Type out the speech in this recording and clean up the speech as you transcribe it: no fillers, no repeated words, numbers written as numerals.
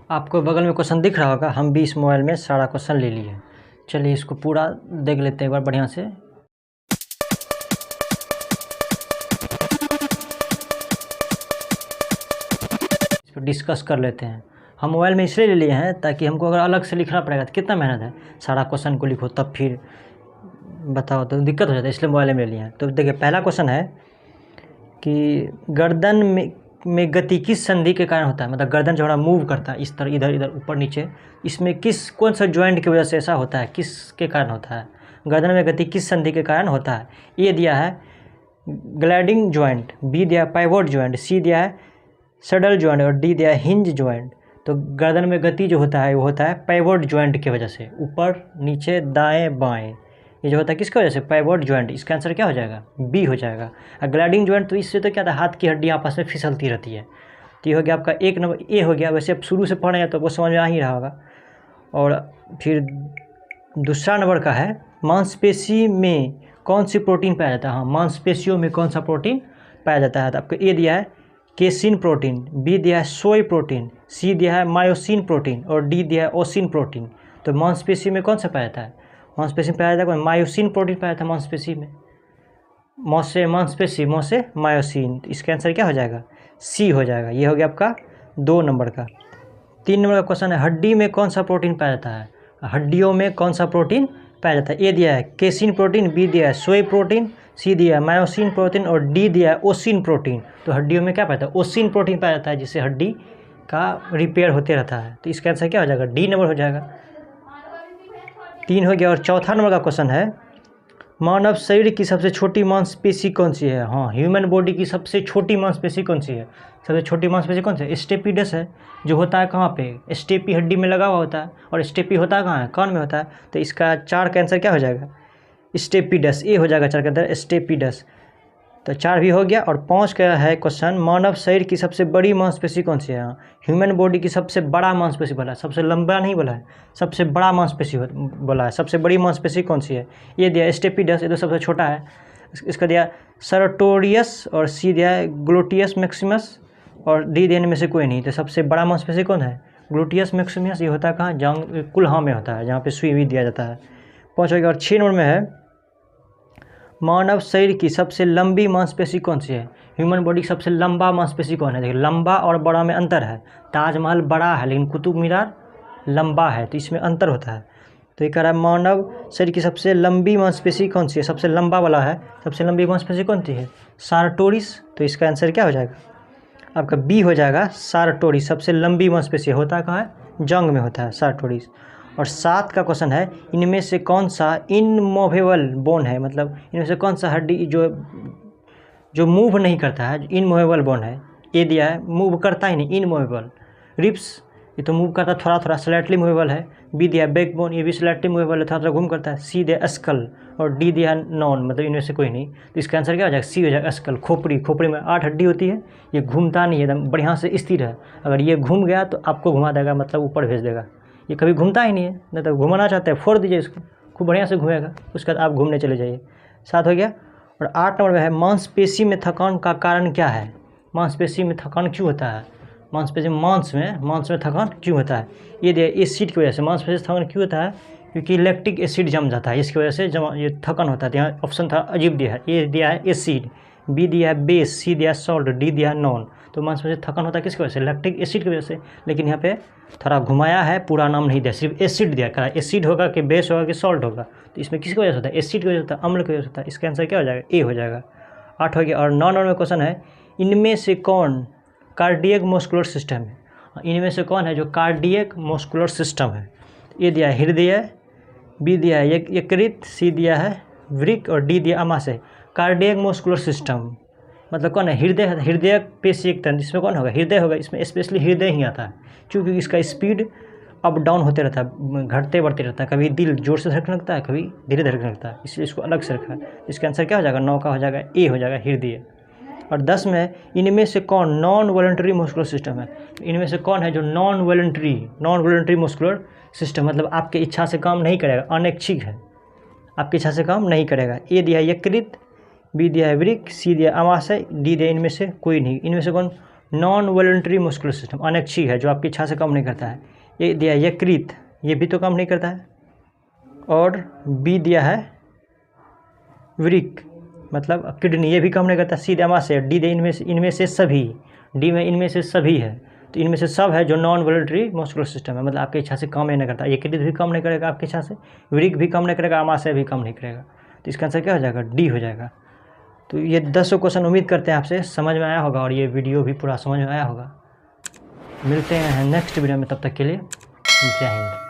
आपको बगल में क्वेश्चन दिख रहा होगा। हम भी इस मोबाइल में सारा क्वेश्चन ले लिए। चलिए इसको पूरा देख लेते हैं एक बार बढ़िया से। इस पर डिस्कस कर लेते हैं। हम मोबाइल में इसलिए ले लिए हैं ताकि हमको अगर अलग से लिखना पड़ेगा तो कितना मेहनत है, सारा क्वेश्चन को लिखो तब फिर बताओ तो दिक्कत हो जाता है, इसलिए मोबाइल में ले लिए हैं। तो देखिए पहला क्वेश्चन है कि गर्दन में गति किस संधि के कारण होता है। मतलब गर्दन जो हमारा मूव करता है इस तरह इधर इधर ऊपर नीचे, इसमें कौन सा ज्वाइंट की वजह से ऐसा होता है, किसके कारण होता है। गर्दन में गति किस संधि के कारण होता है। ए दिया है ग्लाइडिंग ज्वाइंट, बी दिया है पाइवोट ज्वाइंट, सी दिया है सडल ज्वाइंट और डी दिया है हिंज ज्वाइंट। तो गर्दन में गति जो होता है वो होता है पाइवोट ज्वाइंट की वजह से, ऊपर नीचे दाएँ बाएँ, ये जो होता है किसकी वजह से, पाइवोट ज्वाइंट। इसका आंसर क्या हो जाएगा, बी हो जाएगा। और ग्लाइडिंग ज्वाइंट तो इससे तो क्या था, हाथ की हड्डी आपस में फिसलती रहती है। तो ये हो गया आपका एक नंबर, ए हो गया। वैसे अब शुरू से पढ़ रहे हैं तो वो समझ में आ ही रहा होगा। और फिर दूसरा नंबर का है मांसपेशी में कौन सी प्रोटीन पाया जाता है। हाँ, मांसपेशियों में कौन सा प्रोटीन पाया जाता है। तो आपको ए दिया है केसिन प्रोटीन, बी दिया है सोई प्रोटीन, सी दिया है मायोसिन प्रोटीन और डी दिया है ओसिन प्रोटीन। तो मांसपेशी में कौन सा पाया जाता है, मांसपेशी में पाया जाता है मायोसिन प्रोटीन पाया जाता है मांसपेशी में। मौसे मांसपेशी, मौसे मायोसिन। तो इसका आंसर क्या हो जाएगा, सी हो जाएगा। ये हो गया आपका 2 नंबर का। 3 नंबर का क्वेश्चन है हड्डी में कौन सा प्रोटीन पाया जाता है। हड्डियों में कौन सा प्रोटीन पाया जाता है। ए दिया है केसिन प्रोटीन, बी दिया है सोई प्रोटीन, सी दिया है मायोसिन प्रोटीन और डी दिया है ओसिन प्रोटीन। तो हड्डियों में क्या पाया जाता है, ओसिन प्रोटीन पाया जाता है, जिससे हड्डी का रिपेयर होते रहता है। तो इसका आंसर क्या हो जाएगा, डी नंबर हो जाएगा। 3 हो गया। और चौथा नंबर का क्वेश्चन है मानव शरीर की सबसे छोटी मांसपेशी कौन सी है। हाँ, ह्यूमन बॉडी की सबसे छोटी मांसपेशी कौन सी है, सबसे छोटी मांसपेशी कौन सी है, स्टेपीडस है। जो होता है कहाँ पे, स्टेपी हड्डी में लगा हुआ होता है। और स्टेपी होता है कहाँ है, कान में होता है। तो इसका 4 का आंसर क्या हो जाएगा, स्टेपीडस। ए हो जाएगा 4 के अंदर, स्टेपीडस। तो 4 भी हो गया। और 5 का है क्वेश्चन मानव शरीर की सबसे बड़ी मांसपेशी कौन सी है। ह्यूमन बॉडी की सबसे बड़ा मांसपेशी बोला है, सबसे लंबा नहीं बोला है, सबसे बड़ा मांसपेशी बोला है। सबसे बड़ी मांसपेशी कौन सी है, ये दिया स्टेपीडस, ये तो सबसे छोटा है। इसका दिया सरटोरियस और सी दिया है ग्लूटियस मैक्सिमस और डी देने में से कोई नहीं। तो सबसे बड़ा मांसपेशी कौन है, ग्लूटियस मैक्सिमस। ये होता है कहाँ, जांग कुल्हा में होता है, जहाँ पे सुई भी दिया जाता है। 5 हो गया। और 6 नंबर में है मानव शरीर की सबसे लंबी मांसपेशी कौन सी है। ह्यूमन बॉडी की सबसे लंबा मांसपेशी कौन है। देखिए लंबा और बड़ा में अंतर है। ताजमहल बड़ा है लेकिन कुतुब मीनार लंबा है, तो इसमें अंतर होता है। तो ये कह रहा है मानव शरीर की सबसे लंबी मांसपेशी कौन सी है, सबसे लंबा वाला है, सबसे लंबी मांसपेशी कौन सी है, सारटोरिस। तो इसका आंसर क्या हो जाएगा, आपका बी हो जाएगा, सारटोरिस। सबसे लंबी मांसपेशी होता है कहाँ है, जंग में होता है सारटोरिस। और 7 का क्वेश्चन है इनमें से कौन सा इनमूवेबल बोन है। मतलब इनमें से कौन सा हड्डी जो मूव नहीं करता है, इनमूवेबल बोन है। ए दिया है मूव करता ही नहीं, इनमूवेबल। रिप्स, ये तो मूव करता है थोड़ा थोड़ा, स्लाइटली मूवेबल है। बी दिया है बैक बोन, ये भी स्लाइटली मूवेबल है, थोड़ा थोड़ा घूम करता है। सी दिया स्कल और डी दिया नॉन, मतलब इनमें से कोई नहीं। तो इसका आंसर क्या हो जाएगा, सी हो जाएगा स्कल। खोपड़ी, खोपड़ी में 8 हड्डी होती है, ये घूमता नहीं है, एकदम बढ़िया से स्थिर है। अगर ये घूम गया तो आपको घुमा देगा, मतलब ऊपर भेज देगा। ये कभी घूमता ही नहीं है, नहीं तो घुमाना चाहते हैं फोड़ दीजिए इसको, खूब बढ़िया से घूमेगा, उसके बाद आप घूमने चले जाइए। 7 हो गया। और 8 नंबर में है मांसपेशी में थकान का कारण क्या है। मांसपेशी में थकान क्यों होता है, मांसपेशी मांस में थकान क्यों होता है। ये दिया एसिड की वजह से मांसपेशी थकान क्यों होता है, क्योंकि लैक्टिक एसिड जम जाता है, इसकी वजह से ये थकान होता है। यहाँ ऑप्शन था अजीब दिया है, ए दिया है एसिड, बी दिया है बेस, सी दिया है सॉल्ट, डी दिया है नॉन। तो मांसपेशी थकान होता है किसकी वजह से, लैक्टिक एसिड की वजह से। लेकिन यहाँ पे थोड़ा घुमाया है, पूरा नाम नहीं दिया, सिर्फ एसिड दिया। कहा एसिड होगा कि बेस होगा कि सॉल्ट होगा, तो इसमें किसकी वजह से होता है, एसिड की वजह से होता है, अम्ल की वजह से होता है। इसका आंसर क्या हो जाएगा, ए हो जाएगा। 8 हो गया। और 9 नंबर में क्वेश्चन है इनमें से कौन कार्डियक मस्कुलर सिस्टम है। इनमें से कौन है जो कार्डियक मस्कुलर सिस्टम है। ए दिया है हृदय, बी दिया है यकृत, सी दिया है वृक्क और डी दिया आमाशय। कार्डियक मस्कुलर सिस्टम मतलब कौन है, हृदय पेशी एक तंत्र, इसमें कौन होगा, हृदय होगा। इसमें स्पेशली हृदय ही आता है, क्योंकि इसका स्पीड अप डाउन होते रहता है, घटते बढ़ते रहता है। कभी दिल जोर से धड़कने लगता है, कभी धीरे धड़कने लगता है, इसलिए इसको अलग से रखा है। इसका आंसर क्या हो जाएगा, 9 का हो जाएगा, ए हो जाएगा हृदय। और 10 में इनमें से कौन नॉन वॉलंटरी मस्कुलर सिस्टम है। इनमें से कौन है जो नॉन वॉलंटरी मस्कुलर सिस्टम, मतलब आपके इच्छा से काम नहीं करेगा, अनैच्छिक है, आपकी इच्छा से काम नहीं करेगा। ए दिया है यकृत, बी दिया है वृक्क, सी दिया आमाशय, डी दिया इनमें से कोई नहीं। इनमें से कौन नॉन वॉलंटरी मस्कुलर सिस्टम अनैच्छिक है, जो आपकी इच्छा से काम नहीं करता है। ये दिया है यकृत, ये भी तो काम नहीं करता है। और बी दिया है वृक्क, मतलब किडनी, ये भी काम नहीं करता। सी आमाशय, डी दे इनमें से सभी, डी में इनमें से सभी है, तो इनमें से सब है जो नॉन वॉलंटरी मस्कुलर सिस्टम है, मतलब आपकी इच्छा से काम नहीं करता। यकृत भी काम नहीं करेगा आपकी इच्छा से, वृक्क भी काम नहीं करेगा, आमाशय भी काम नहीं करेगा। तो इसका आंसर क्या हो जाएगा? डी हो जाएगा। तो ये 10 क्वेश्चन उम्मीद करते हैं आपसे समझ में आया होगा और ये वीडियो भी पूरा समझ में आया होगा। मिलते हैं नेक्स्ट वीडियो में, तब तक के लिए जय हिंद।